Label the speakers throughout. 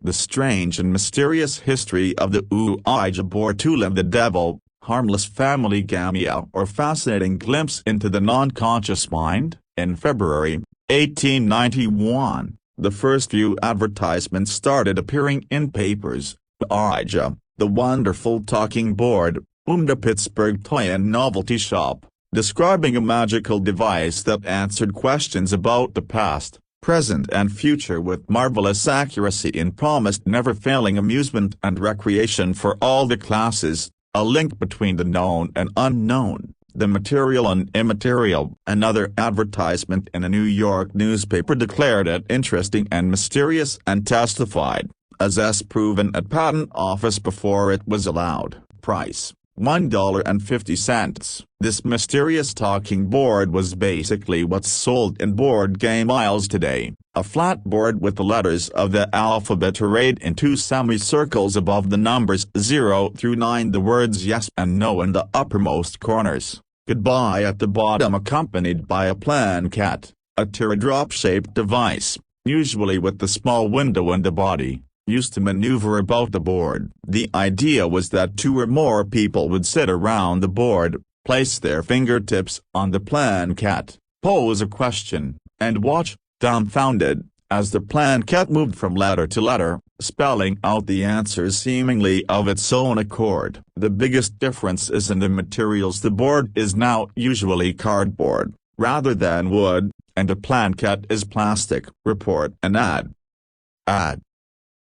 Speaker 1: The strange and mysterious history of the Ouija board tool and the devil, harmless family cameo or fascinating glimpse into the non-conscious mind. In February 1891, the first few advertisements started appearing in papers. Ouija, the wonderful talking board, boomed a Pittsburgh toy and novelty shop, describing a magical device that answered questions about the past, present and future with marvelous accuracy and promised never-failing amusement and recreation for all the classes, a link between the known and unknown, the material and immaterial. Another advertisement in a New York newspaper declared it interesting and mysterious and testified, as sProven at patent office before it was allowed. Price: $1.50. This mysterious talking board was basically what's sold in board game aisles today, a flat board with the letters of the alphabet arrayed in two semicircles above the numbers 0 through 9, the words yes and no in the uppermost corners, goodbye at the bottom, accompanied by a planquette, a teardrop-shaped device, usually with the small window in the body, used to maneuver about the board. The idea was that two or more people would sit around the board, place their fingertips on the planquette, pose a question, and watch, dumbfounded, as the planquette moved from letter to letter, spelling out the answers seemingly of its own accord. The biggest difference is in the materials. The board is now usually cardboard, rather than wood, and the planquette is plastic. Report an ad.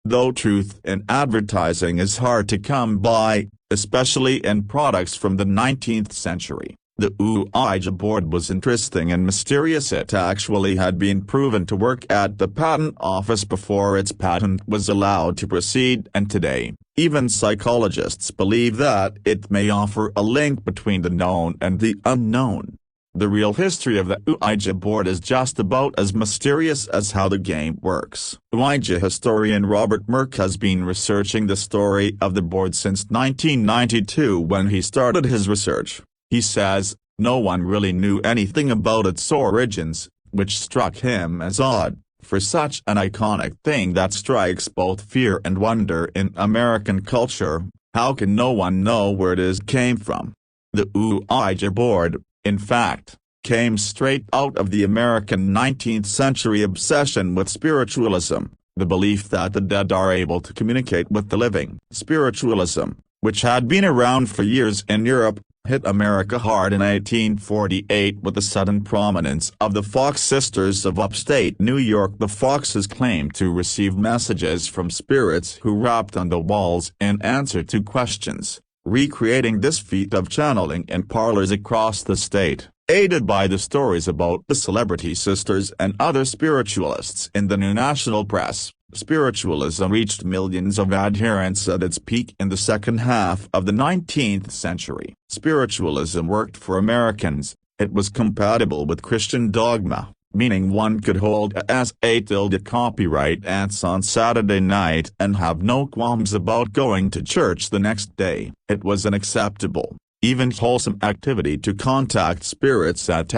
Speaker 1: Though truth in advertising is hard to come by, especially in products from the 19th century, the Ouija board was interesting and mysterious. It actually had been proven to work at the patent office before its patent was allowed to proceed, and today, even psychologists believe that it may offer a link between the known and the unknown. The real history of the Ouija board is just about as mysterious as how the game works. Ouija historian Robert Merck has been researching the story of the board since 1992 when he started his research. He says, no one really knew anything about its origins, which struck him as odd, for such an iconic thing that strikes both fear and wonder in American culture. How can no one know where it came from? The Ouija board, in fact, came straight out of the American 19th century obsession with spiritualism, the belief that the dead are able to communicate with the living. Spiritualism, which had been around for years in Europe, hit America hard in 1848 with the sudden prominence of the Fox sisters of upstate New York. The Foxes claimed to receive messages from spirits who rapped on the walls in answer to questions, recreating this feat of channeling in parlors across the state, aided by the stories about the celebrity sisters and other spiritualists in the new national press. Spiritualism reached millions of adherents at its peak in the second half of the 19th century. Spiritualism worked for Americans. It was compatible with Christian dogma, meaning one could hold a copyright ants on Saturday night and have no qualms about going to church the next day. It was an acceptable, even wholesome activity to contact spirits at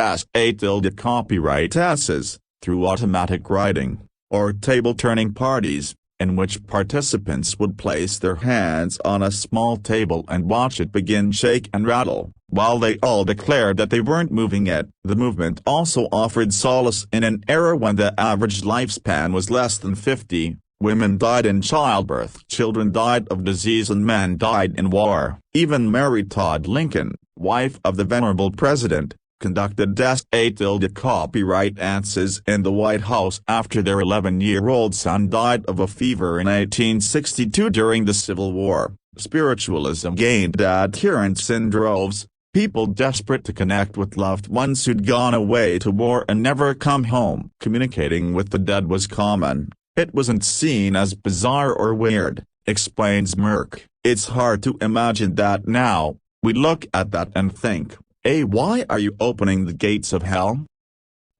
Speaker 1: copyright asses, through automatic writing, or table-turning parties, in which participants would place their hands on a small table and watch it begin shake and rattle, while they all declared that they weren't moving it. The movement also offered solace in an era when the average lifespan was less than 50, women died in childbirth, children died of disease, and men died in war. Even Mary Todd Lincoln, wife of the venerable president, conducted copyright dances in the White House after their 11-year-old son died of a fever in 1862 during the Civil War. Spiritualism gained adherents in droves, people desperate to connect with loved ones who'd gone away to war and never come home. Communicating with the dead was common. It wasn't seen as bizarre or weird, explains Merck. It's hard to imagine that now. We look at that and think, why are you opening the gates of hell?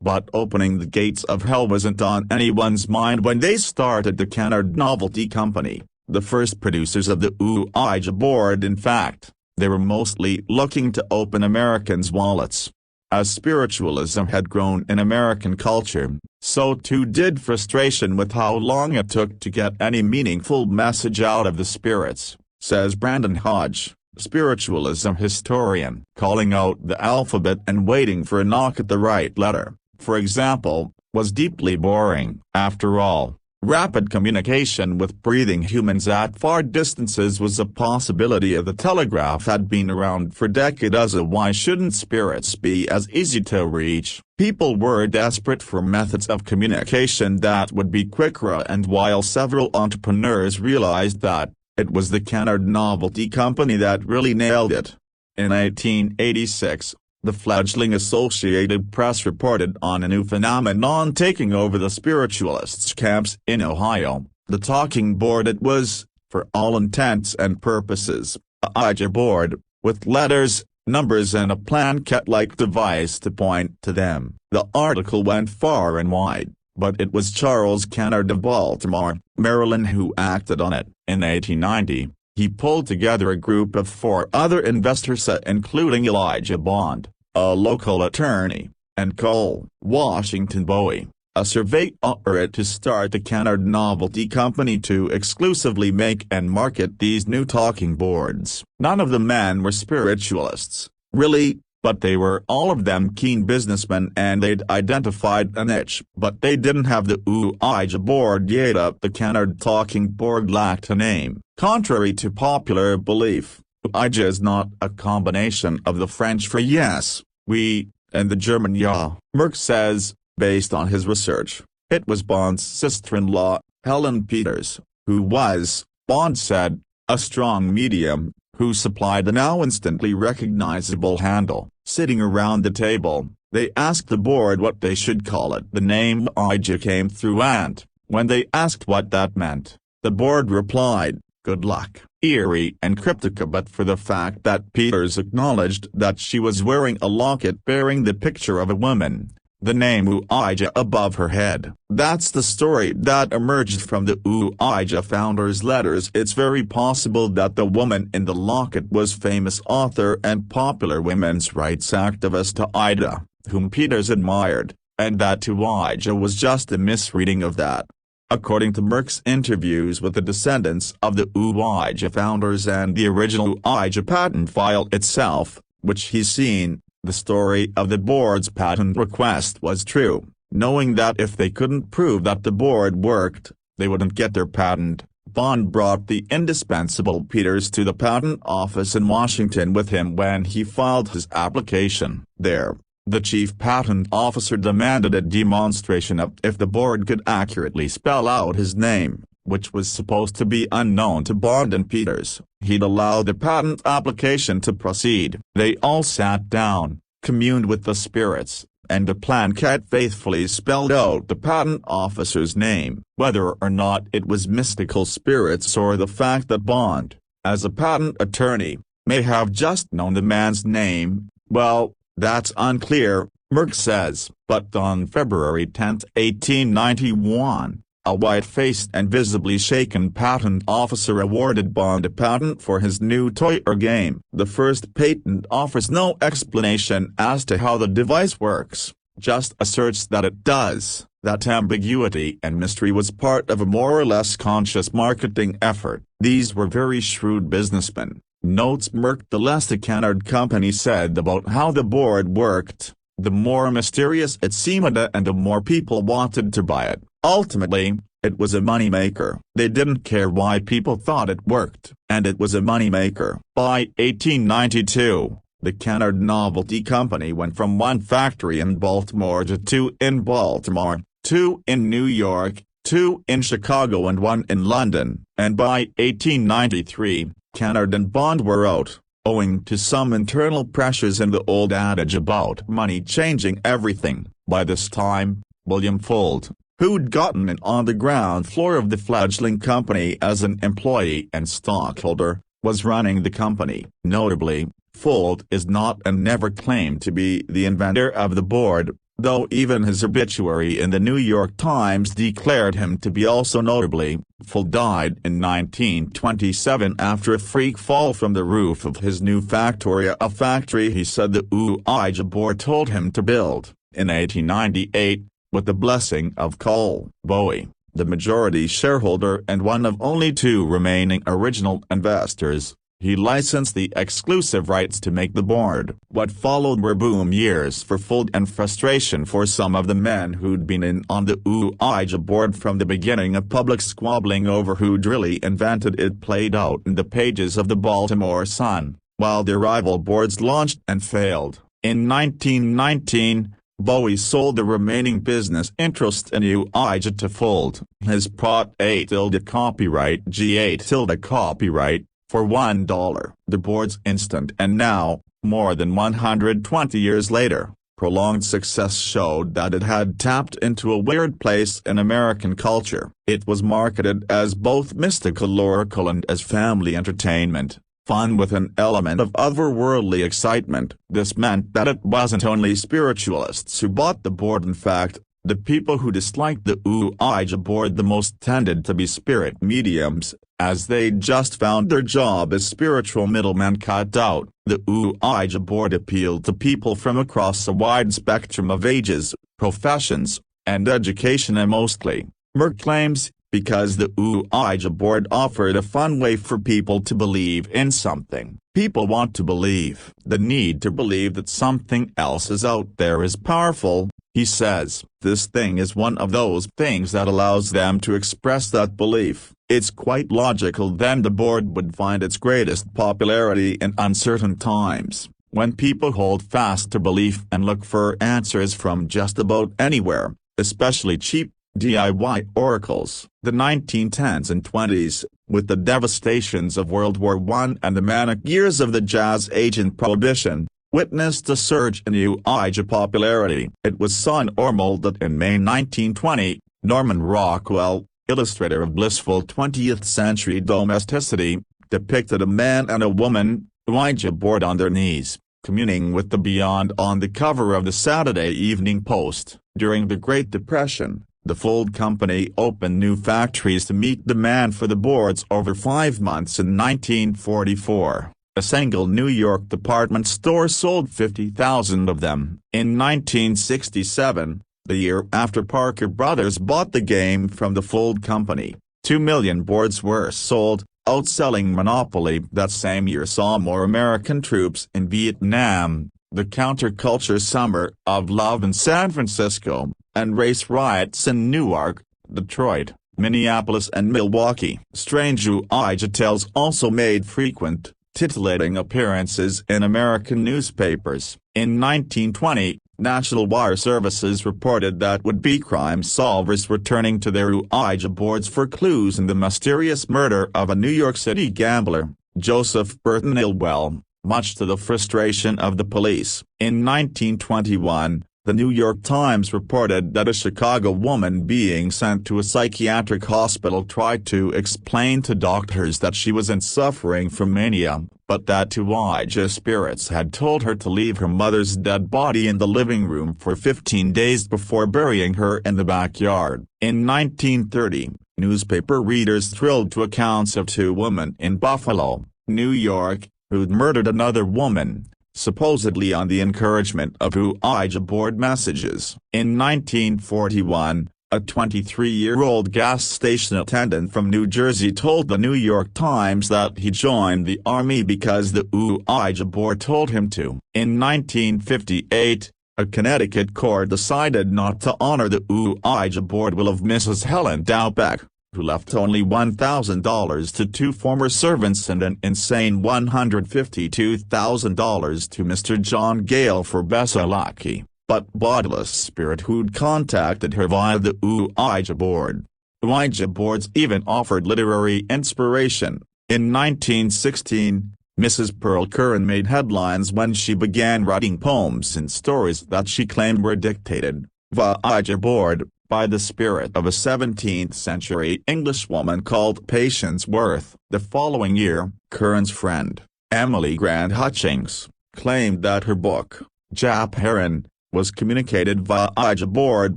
Speaker 1: But opening the gates of hell wasn't on anyone's mind when they started the Kennard Novelty Company, the first producers of the Ouija board. In fact, they were mostly looking to open Americans' wallets. As spiritualism had grown in American culture, so too did frustration with how long it took to get any meaningful message out of the spirits, says Brandon Hodge, spiritualism historian. Calling out the alphabet and waiting for a knock at the right letter, for example, was deeply boring. After all, rapid communication with breathing humans at far distances was a possibility. The telegraph had been around for decades. Why shouldn't spirits be as easy to reach? People were desperate for methods of communication that would be quicker, and while several entrepreneurs realized that, it was the Kennard Novelty Company that really nailed it. In 1886, the fledgling Associated Press reported on a new phenomenon taking over the spiritualists' camps in Ohio, the talking board. It was, for all intents and purposes, a Ouija board, with letters, numbers and a plaquette-like device to point to them. The article went far and wide, but it was Charles Kennard of Baltimore, Maryland who acted on it. In 1890, he pulled together a group of 4 other investors, including Elijah Bond, a local attorney, and Cole Washington Bowie, a surveyor, to start the Kennard Novelty Company to exclusively make and market these new talking boards. None of the men were spiritualists, really, but they were all of them keen businessmen, and they'd identified a niche. But they didn't have the Ouija board yet. The Kennard talking board lacked a name. Contrary to popular belief, Ouija is not a combination of the French for yes, we, and the German ja. Merck says, based on his research, it was Bond's sister-in-law, Helen Peters, who was, Bond said, a strong medium, who supplied the now instantly recognizable handle. Sitting around the table, they asked the board what they should call it. The name Ouija came through, and, when they asked what that meant, the board replied, "Good luck." Eerie and cryptic, but for the fact that Peters acknowledged that she was wearing a locket bearing the picture of a woman, the name Ouija above her head. That's the story that emerged from the Ouija founders' letters. It's very possible that the woman in the locket was famous author and popular women's rights activist Ida, whom Peters admired, and that Ouija was just a misreading of that. According to Merck's interviews with the descendants of the Ouija founders and the original Ouija patent file itself, which he's seen, the story of the board's patent request was true, knowing that if they couldn't prove that the board worked, they wouldn't get their patent. Bond brought the indispensable Peters to the patent office in Washington with him when he filed his application. There, the chief patent officer demanded a demonstration of if the board could accurately spell out his name, which was supposed to be unknown to Bond and Peters. He'd allow the patent application to proceed. They all sat down, communed with the spirits, and the plaquette faithfully spelled out the patent officer's name. Whether or not it was mystical spirits or the fact that Bond, as a patent attorney, may have just known the man's name, well, that's unclear, Merck says. But on February 10, 1891, a white-faced and visibly shaken patent officer awarded Bond a patent for his new toy or game. The first patent offers no explanation as to how the device works, just asserts that it does. That ambiguity and mystery was part of a more or less conscious marketing effort. These were very shrewd businessmen, notes Merck. The less the Kennard Company said about how the board worked, the more mysterious it seemed and the more people wanted to buy it. Ultimately, it was a moneymaker. They didn't care why people thought it worked, and it was a moneymaker. By 1892, the Kennard Novelty Company went from 1 factory in Baltimore to 2 in Baltimore, 2 in New York, 2 in Chicago and 1 in London, and by 1893, Kennard and Bond were out, owing to some internal pressures and the old adage about money changing everything. By this time, William Fuld, who'd gotten in on the ground floor of the fledgling company as an employee and stockholder, was running the company. Notably, Fuld is not and never claimed to be the inventor of the board, though even his obituary in the New York Times declared him to be also notably full. Died in 1927 after a freak fall from the roof of his new factory, a factory he said the Ouija board told him to build, in 1898, with the blessing of Cole Bowie, the majority shareholder and one of only two remaining original investors. He licensed the exclusive rights to make the board. What followed were boom years for Fuld and frustration for some of the men who'd been in on the Ouija board from the beginning. A public squabbling over who'd really invented it played out in the pages of the Baltimore Sun, while their rival boards launched and failed. In 1919, Bowie sold the remaining business interest in Ouija to Fuld, his Prot. A copyright G. copyright, for $1. The board's instant and now, more than 120 years later, prolonged success showed that it had tapped into a weird place in American culture. It was marketed as both mystical oracle and as family entertainment, fun with an element of otherworldly excitement. This meant that it wasn't only spiritualists who bought the board. In fact, the people who disliked the Ouija board the most tended to be spirit mediums, as they just found their job as spiritual middlemen cut out. The Ouija board appealed to people from across a wide spectrum of ages, professions, and education, and mostly, Merck claims, because the Ouija board offered a fun way for people to believe in something. People want to believe. The need to believe that something else is out there is powerful, he says. This thing is one of those things that allows them to express that belief. It's quite logical then the board would find its greatest popularity in uncertain times, when people hold fast to belief and look for answers from just about anywhere, especially cheap DIY oracles. The 1910s and 20s, with the devastations of World War I and the manic years of the Jazz Age and Prohibition, witnessed a surge in Ouija popularity. It was so normal that in May 1920, Norman Rockwell, illustrator of blissful 20th century domesticity, depicted a man and a woman, Ouija board on their knees, communing with the beyond on the cover of the Saturday Evening Post. During the Great Depression, the Fuld Company opened new factories to meet demand for the boards. Over 5 months in 1944, a single New York department store sold 50,000 of them. In 1967, the year after Parker Brothers bought the game from the Fuld Company, 2 million boards were sold, outselling Monopoly. That same year saw more American troops in Vietnam, the counterculture summer of love in San Francisco, and race riots in Newark, Detroit, Minneapolis and Milwaukee. Strange Ouija tales also made frequent, titillating appearances in American newspapers. In 1920, National Wire Services reported that would-be crime solvers were turning to their Ouija boards for clues in the mysterious murder of a New York City gambler, Joseph Burton Ilwell, much to the frustration of the police. In 1921, the New York Times reported that a Chicago woman being sent to a psychiatric hospital tried to explain to doctors that she wasn't suffering from mania, but that Ouija spirits had told her to leave her mother's dead body in the living room for 15 days before burying her in the backyard. In 1930, newspaper readers thrilled to accounts of two women in Buffalo, New York, who'd murdered another woman, supposedly on the encouragement of Ouija board messages. In 1941, a 23-year-old gas station attendant from New Jersey told the New York Times that he joined the Army because the Ouija board told him to. In 1958, a Connecticut court decided not to honor the Ouija board will of Mrs. Helen Dowbeck, who left only $1,000 to two former servants and an insane $152,000 to Mr. John Gale for Besalaki, but bodiless spirit who'd contacted her via the Ouija board. Ouija boards even offered literary inspiration. In 1916, Mrs. Pearl Curran made headlines when she began writing poems and stories that she claimed were dictated, via Ouija board, by the spirit of a 17th-century Englishwoman called Patience Worth. The following year, Curran's friend, Emily Grant Hutchings, claimed that her book, Jap Heron, was communicated via Ouija board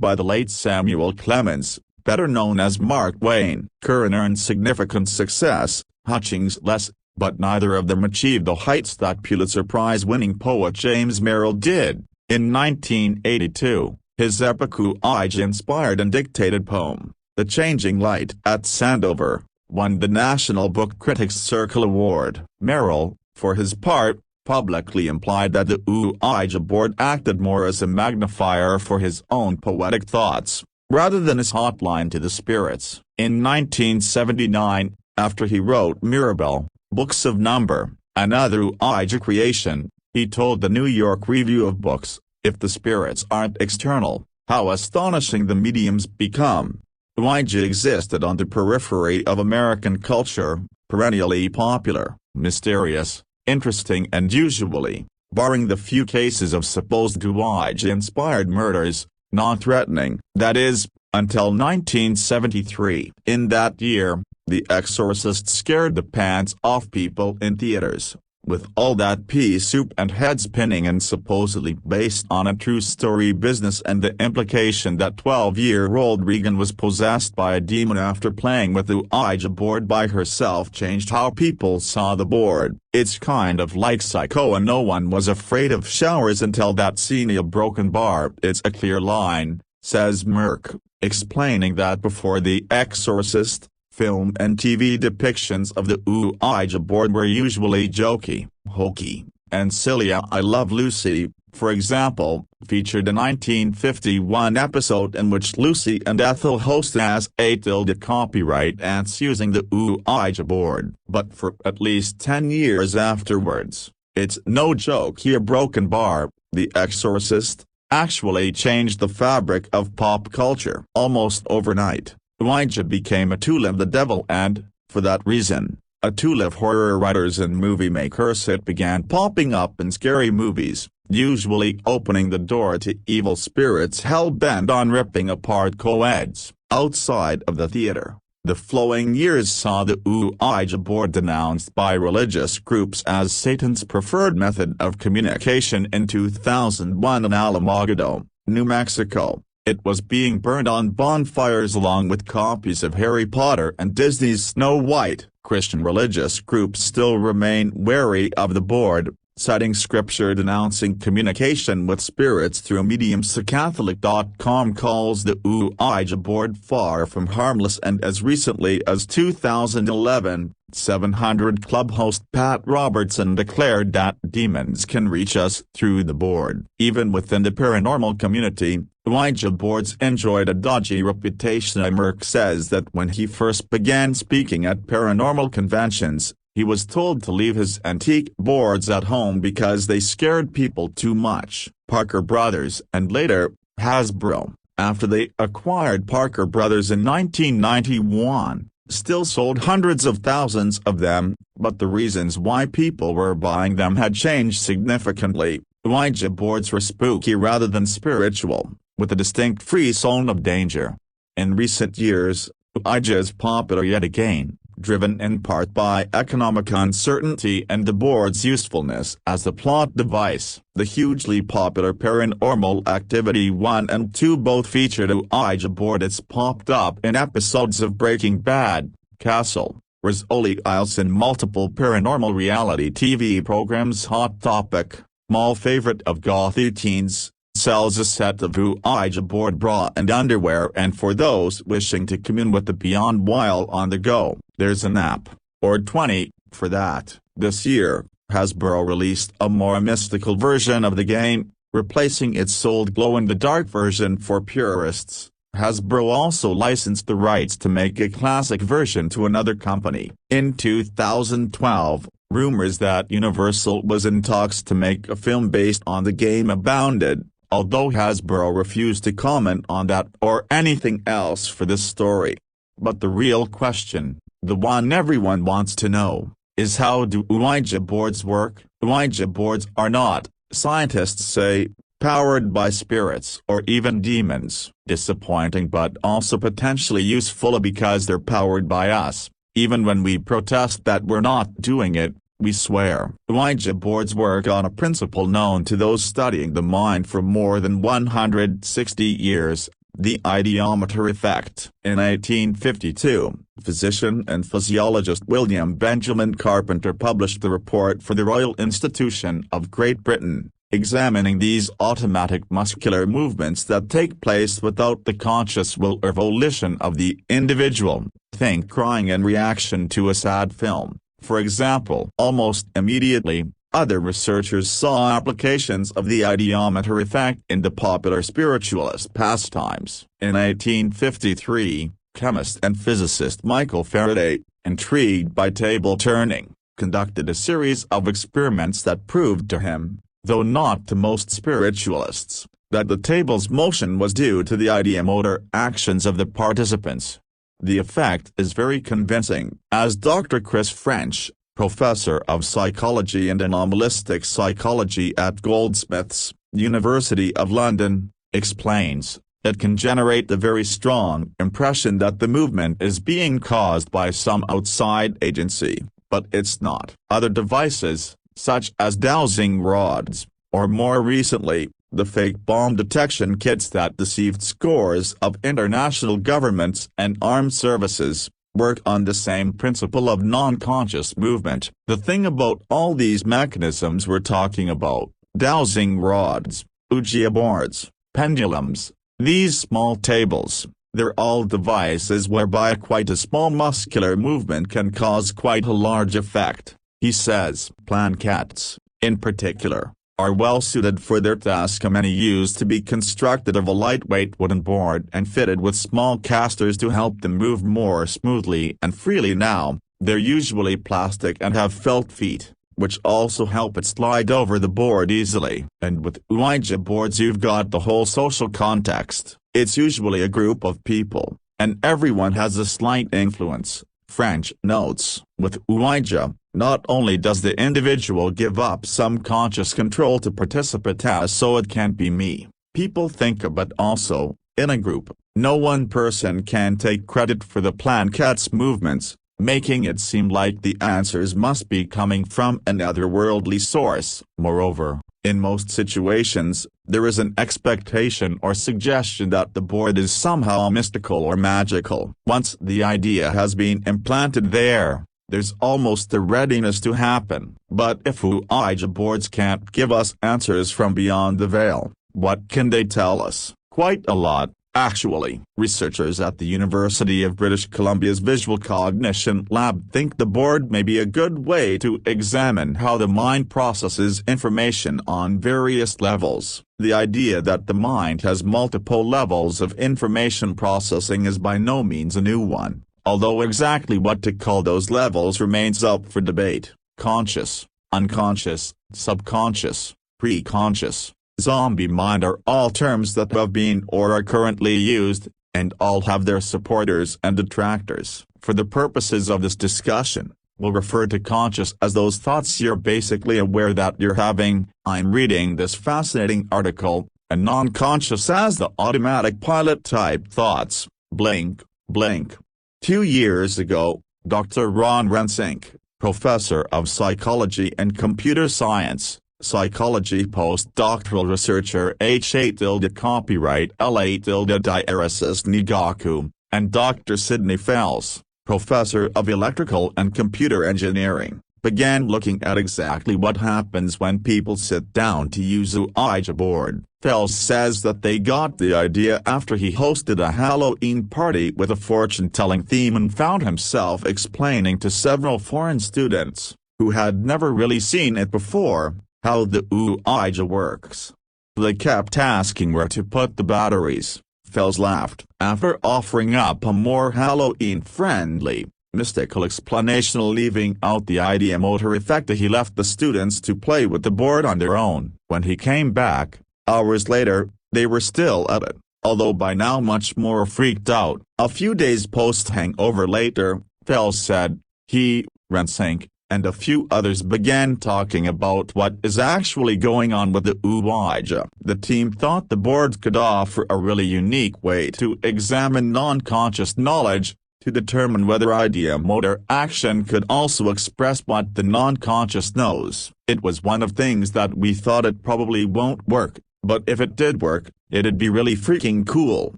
Speaker 1: by the late Samuel Clemens, better known as Mark Twain. Curran earned significant success, Hutchings less, but neither of them achieved the heights that Pulitzer Prize-winning poet James Merrill did. In 1982, his epic Ouija-inspired and dictated poem, The Changing Light at Sandover, won the National Book Critics Circle Award. Merrill, for his part, publicly implied that the Ouija board acted more as a magnifier for his own poetic thoughts, rather than as hotline to the spirits. In 1979, after he wrote Mirabelle, Books of Number, another Ouija creation, he told the New York Review of Books, "If the spirits aren't external, how astonishing the mediums become." Ouija existed on the periphery of American culture, perennially popular, mysterious, interesting and usually, barring the few cases of supposed Ouija-inspired murders, non-threatening. That is, until 1973. In that year, The Exorcist scared the pants off people in theaters, with all that pea soup and head spinning and supposedly based on a true story business and the implication that 12-year-old Regan was possessed by a demon after playing with the Ouija board by herself changed how people saw the board. It's kind of like Psycho and no one was afraid of showers until that scene in A Broken Bar. It's a clear line, says Merck, explaining that before The Exorcist, film and TV depictions of the Ouija board were usually jokey, hokey, and silly. I Love Lucy, for example, featured a 1951 episode in which Lucy and Ethel host as a copyright ants using the Ouija board. But for at least 10 years afterwards, it's no joke here. Broken Bar, The Exorcist, actually changed the fabric of pop culture. Almost overnight, Ouija became a tool of the devil and, for that reason, a tool of horror writers and movie makers. It began popping up in scary movies, usually opening the door to evil spirits hell-bent on ripping apart co-eds. Outside of the theater, the flowing years saw the Ouija board denounced by religious groups as Satan's preferred method of communication. In 2001 in Alamogordo, New Mexico, it was being burned on bonfires along with copies of Harry Potter and Disney's Snow White. Christian religious groups still remain wary of the board, citing scripture denouncing communication with spirits through mediums. Catholic.com calls the Ouija board far from harmless, and as recently as 2011, 700 Club host Pat Robertson declared that demons can reach us through the board. Even within the paranormal community, Ouija boards enjoyed a dodgy reputation. Merck says that when he first began speaking at paranormal conventions, he was told to leave his antique boards at home because they scared people too much. Parker Brothers and later, Hasbro, after they acquired Parker Brothers in 1991, still sold hundreds of thousands of them, but the reasons why people were buying them had changed significantly. Ouija boards were spooky rather than spiritual, with a distinct free zone of danger. In recent years, Ouija is popular yet again, driven in part by economic uncertainty and the board's usefulness as a plot device. The hugely popular Paranormal Activity 1 and 2 both featured a Ouija board. It's popped up in episodes of Breaking Bad, Castle, Rizzoli Isles, and multiple paranormal reality TV programs. Hot Topic, mall favorite of gothy teens, sells a set of Ouija board bra and underwear, and for those wishing to commune with the beyond while on the go, there's an app, or 20, for that. This year, Hasbro released a more mystical version of the game, replacing its sold glow-in-the-dark version for purists. Hasbro also licensed the rights to make a classic version to another company. In 2012, rumors that Universal was in talks to make a film based on the game abounded, although Hasbro refused to comment on that or anything else for this story. But the real question, the one everyone wants to know, is how do Ouija boards work? Ouija boards are not, scientists say, powered by spirits or even demons. Disappointing but also potentially useful because they're powered by us, even when we protest that we're not doing it. We swear. Ouija boards work on a principle known to those studying the mind for more than 160 years, the ideometer effect. In 1852, physician and physiologist William Benjamin Carpenter published the report for the Royal Institution of Great Britain, examining these automatic muscular movements that take place without the conscious will or volition of the individual. Think crying in reaction to a sad film, for example. Almost immediately, other researchers saw applications of the ideometer effect in the popular spiritualist pastimes. In 1853, chemist and physicist Michael Faraday, intrigued by table turning, conducted a series of experiments that proved to him, though not to most spiritualists, that the table's motion was due to the ideomotor actions of the participants. The effect is very convincing, as Dr. Chris French, professor of psychology and anomalistic psychology at Goldsmiths, University of London, explains. It can generate the very strong impression that the movement is being caused by some outside agency, but it's not. Other devices, such as dowsing rods, or more recently, the fake bomb detection kits that deceived scores of international governments and armed services, work on the same principle of non-conscious movement. The thing about all these mechanisms we're talking about, dowsing rods, Ouija boards, pendulums, these small tables, they're all devices whereby quite a small muscular movement can cause quite a large effect. He says plancats, in particular, are well suited for their task. Many used to be constructed of a lightweight wooden board and fitted with small casters to help them move more smoothly and freely. Now, they're usually plastic and have felt feet, which also help it slide over the board easily. And with Ouija boards you've got the whole social context. It's usually a group of people, and everyone has a slight influence. French notes, with Ouija, not only does the individual give up some conscious control to participate as so it can't be me, people think, but also, in a group, no one person can take credit for the plancat's movements, making it seem like the answers must be coming from an otherworldly source. Moreover, in most situations, there is an expectation or suggestion that the board is somehow mystical or magical. Once the idea has been implanted there, there's almost a readiness to happen. But if Ouija boards can't give us answers from beyond the veil, what can they tell us? Quite a lot, actually. Researchers at the University of British Columbia's Visual Cognition Lab think the board may be a good way to examine how the mind processes information on various levels. The idea that the mind has multiple levels of information processing is by no means a new one, although exactly what to call those levels remains up for debate. Conscious, unconscious, subconscious, preconscious, zombie mind are all terms that have been or are currently used, and all have their supporters and detractors. For the purposes of this discussion, we'll refer to conscious as those thoughts you're basically aware that you're having. I'm reading this fascinating article, and non-conscious as the automatic pilot type thoughts, blink, blink. 2 years ago, Dr. Ron Rensink, professor of psychology and computer science, psychology postdoctoral researcher H8 copyright L8 diaresis Nigaku, and Dr. Sidney Fells, professor of electrical and computer engineering, began looking at exactly what happens when people sit down to use a Ouija board. Fells says that they got the idea after he hosted a Halloween party with a fortune-telling theme and found himself explaining to several foreign students, who had never really seen it before, how the Ouija works. They kept asking where to put the batteries. Fells laughed. After offering up a more Halloween-friendly, mystical explanation leaving out the ideomotor effect, he left the students to play with the board on their own. When he came back, hours later, they were still at it, although by now much more freaked out. A few days post-hangover later, Fells said, he, Rensink, and a few others began talking about what is actually going on with the Ouija. The team thought the board could offer a really unique way to examine non-conscious knowledge, to determine whether ideomotor action could also express what the non-conscious knows. It was one of things that we thought it probably won't work, but if it did work, it'd be really freaking cool,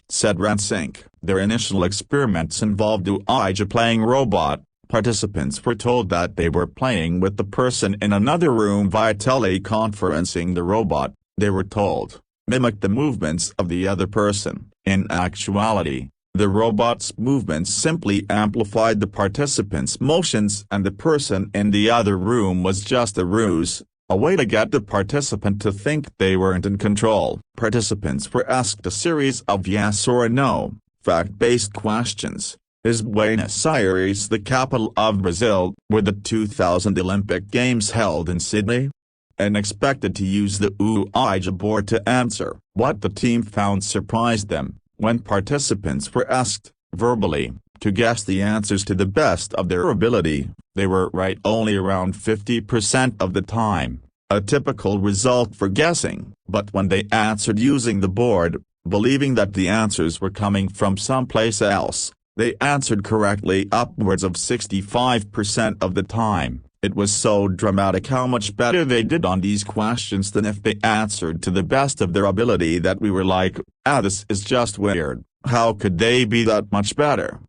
Speaker 1: said Rensink. Their initial experiments involved a Ouija-playing robot. Participants were told that they were playing with the person in another room via teleconferencing. The robot, they were told, mimicked the movements of the other person. In actuality, the robot's movements simply amplified the participants' motions, and the person in the other room was just a ruse, a way to get the participant to think they weren't in control. Participants were asked a series of yes or no, fact-based questions. Is Buenos Aires the capital of Brazil? Were the 2000 Olympic Games held in Sydney? And expected to use the Ouija board to answer. What the team found surprised them. When participants were asked, verbally, to guess the answers to the best of their ability, they were right only around 50% of the time, a typical result for guessing. But when they answered using the board, believing that the answers were coming from someplace else, they answered correctly upwards of 65% of the time. It was so dramatic how much better they did on these questions than if they answered to the best of their ability that we were like, this is just weird, how could they be that much better?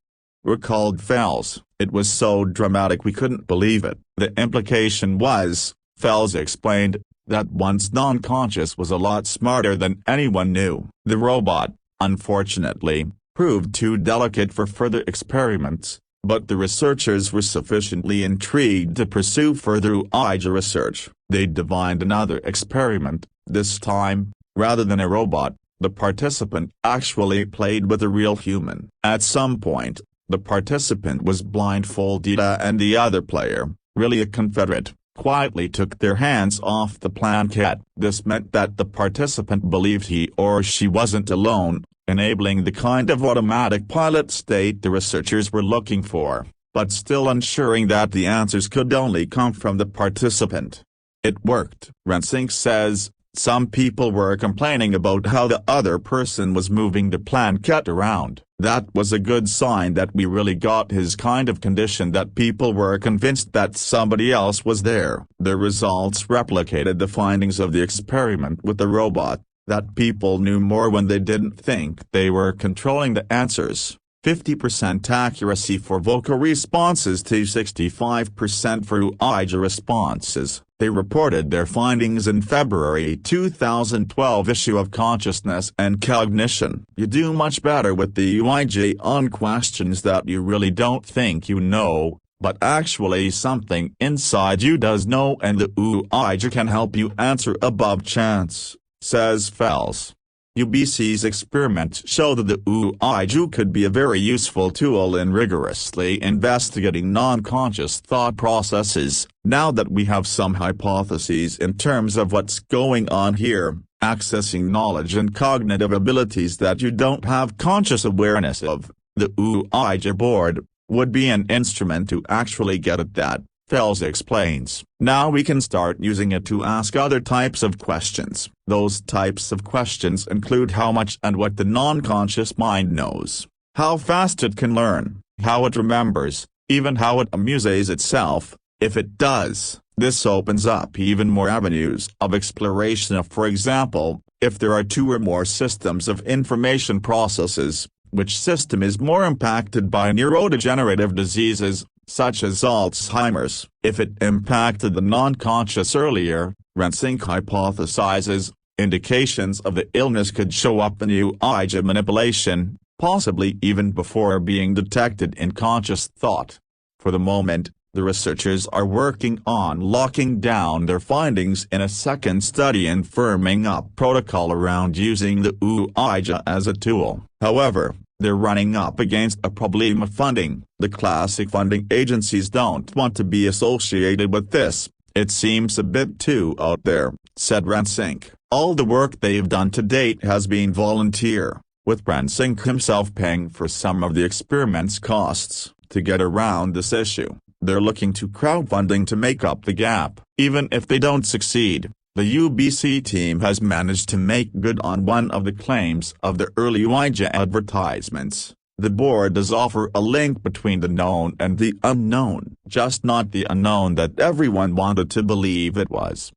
Speaker 1: We're called Fells. It was so dramatic we couldn't believe it. The implication was, Fells explained, that one's non-conscious was a lot smarter than anyone knew. The robot, unfortunately, proved too delicate for further experiments, but the researchers were sufficiently intrigued to pursue further Ouija research. They designed another experiment. This time, rather than a robot, the participant actually played with a real human. At some point, the participant was blindfolded and the other player, really a Confederate, quietly took their hands off the planchette. This meant that the participant believed he or she wasn't alone, enabling the kind of automatic pilot state the researchers were looking for, but still ensuring that the answers could only come from the participant. It worked. Rensink says, some people were complaining about how the other person was moving the planchette around. That was a good sign that we really got his kind of condition, that people were convinced that somebody else was there. The results replicated the findings of the experiment with the robot, that people knew more when they didn't think they were controlling the answers. 50% accuracy for vocal responses to 65% for Ouija responses. They reported their findings in February 2012 issue of Consciousness and Cognition. You do much better with the Ouija on questions that you really don't think you know, but actually something inside you does know, and the Ouija can help you answer above chance, says Fells. UBC's experiments show that the Ouija could be a very useful tool in rigorously investigating non-conscious thought processes. Now that we have some hypotheses in terms of what's going on here, accessing knowledge and cognitive abilities that you don't have conscious awareness of, the Ouija board would be an instrument to actually get at that, Fells explains. Now we can start using it to ask other types of questions. Those types of questions include how much and what the non-conscious mind knows, how fast it can learn, how it remembers, even how it amuses itself, if it does. This opens up even more avenues of exploration. For example, if there are two or more systems of information processes, which system is more impacted by neurodegenerative diseases, such as Alzheimer's? If it impacted the non-conscious earlier, Rensink hypothesizes, indications of the illness could show up in Ouija manipulation, possibly even before being detected in conscious thought. For the moment, the researchers are working on locking down their findings in a second study and firming up protocol around using the Ouija as a tool. However, they're running up against a problem of funding. The classic funding agencies don't want to be associated with this. It seems a bit too out there, said Rensink. All the work they've done to date has been volunteer, with Rensink himself paying for some of the experiment's costs. To get around this issue, they're looking to crowdfunding to make up the gap. Even if they don't succeed, the UBC team has managed to make good on one of the claims of the early Ouija advertisements. The board does offer a link between the known and the unknown, just not the unknown that everyone wanted to believe it was.